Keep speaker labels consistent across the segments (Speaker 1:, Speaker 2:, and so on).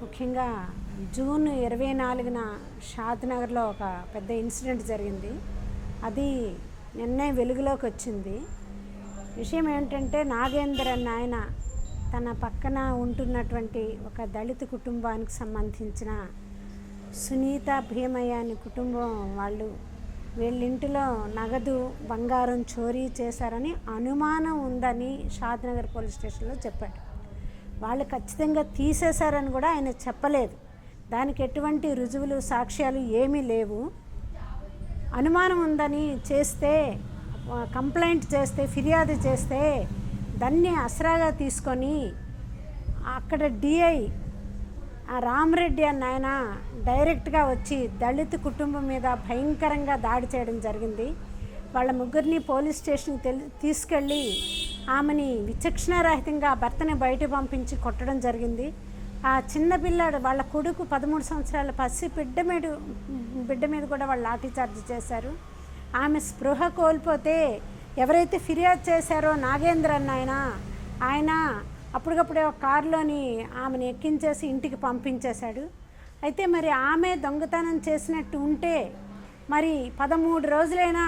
Speaker 1: ముఖ్యంగా జూన్ 24న షాద్నగర్లో ఒక పెద్ద ఇన్సిడెంట్ జరిగింది. అది నిన్నే వెలుగులోకి వచ్చింది. విషయం ఏంటంటే నాగేందర్ అన్న ఆయన తన పక్కన ఉంటున్నటువంటి ఒక దళిత కుటుంబానికి సంబంధించిన సునీత భీమయ్య అనే కుటుంబం వాళ్ళు వీళ్ళింటిలో నగదు బంగారం చోరీ చేశారని అనుమానం ఉందని షాద్నగర్ పోలీస్ స్టేషన్లో చెప్పాడు. వాళ్ళు ఖచ్చితంగా తీసేశారని కూడా ఆయన చెప్పలేదు. దానికి ఎటువంటి రుజువులు సాక్ష్యాలు ఏమీ లేవు. అనుమానం ఉందని చేస్తే కంప్లైంట్ చేస్తే ఫిర్యాదు చేస్తే దాన్ని ఆసరాగా తీసుకొని అక్కడ డిఐ రామరెడ్డి అన్న ఆయన డైరెక్ట్గా వచ్చి దళిత కుటుంబం మీద భయంకరంగా దాడి చేయడం జరిగింది. వాళ్ళ ముగ్గురిని పోలీస్ స్టేషన్కి తీసుకెళ్ళి ఆమెని విచక్షణారహితంగా భర్తని బయట పంపించి కొట్టడం జరిగింది. ఆ చిన్న పిల్లాడు వాళ్ళ కొడుకు 13 సంవత్సరాల పసి బిడ్డ మీద కూడా వాళ్ళు లాఠీచార్జ్ చేశారు. ఆమె స్పృహ కోల్పోతే ఎవరైతే ఫిర్యాదు చేశారో నాగేంద్ర అన్న ఆయన అప్పటికప్పుడే ఒక కారులోని ఆమెను ఎక్కించేసి ఇంటికి పంపించేశాడు. అయితే మరి ఆమె దొంగతనం చేసినట్టు ఉంటే మరి 13 రోజులైనా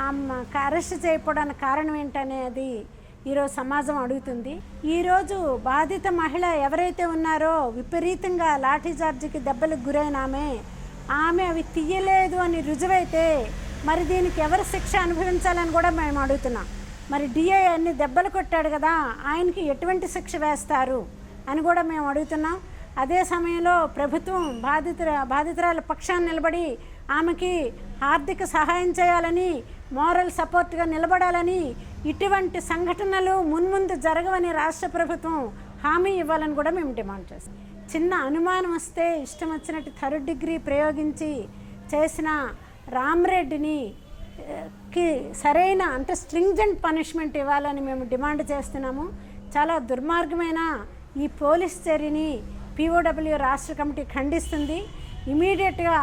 Speaker 1: ఆమెకు అరెస్ట్ చేయకపోవడానికి కారణం ఏంటనేది ఈరోజు సమాజం అడుగుతుంది. ఈరోజు బాధిత మహిళ ఎవరైతే ఉన్నారో విపరీతంగా లాఠీచార్జికి దెబ్బలకు గురైన ఆమె అవి తీయలేదు అని రుజువైతే మరి దీనికి ఎవరు శిక్ష అనుభవించాలని కూడా మేము అడుగుతున్నాం. మరి డిఐ అన్ని దెబ్బలు కొట్టాడు కదా, ఆయనకి ఎటువంటి శిక్ష వేస్తారు అని కూడా మేము అడుగుతున్నాం. అదే సమయంలో ప్రభుత్వం బాధితురాల పక్షాన్ని నిలబడి ఆమెకి ఆర్థిక సహాయం చేయాలని, మోరల్ సపోర్ట్గా నిలబడాలని, ఇటువంటి సంఘటనలు మున్ముందు జరగవని రాష్ట్ర ప్రభుత్వం హామీ ఇవ్వాలని కూడా మేము డిమాండ్ చేస్తాం. చిన్న అనుమానం వస్తే ఇష్టం వచ్చినట్టు 3rd డిగ్రీ ప్రయోగించి చేసిన రామరెడ్డిని సరైన అంటే స్ట్రింజెంట్ పనిష్మెంట్ ఇవ్వాలని మేము డిమాండ్ చేస్తున్నాము. చాలా దుర్మార్గమైన ఈ పోలీస్ చర్యని POW రాష్ట్ర కమిటీ ఖండిస్తుంది. ఇమీడియట్గా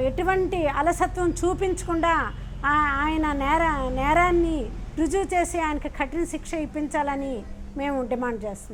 Speaker 1: ఎటువంటి అలసత్వం చూపించకుండా ఆయన నేరాన్ని రుజువు చేసి ఆయనకి కఠిన శిక్ష ఇప్పించాలని మేము డిమాండ్ చేస్తున్నాం.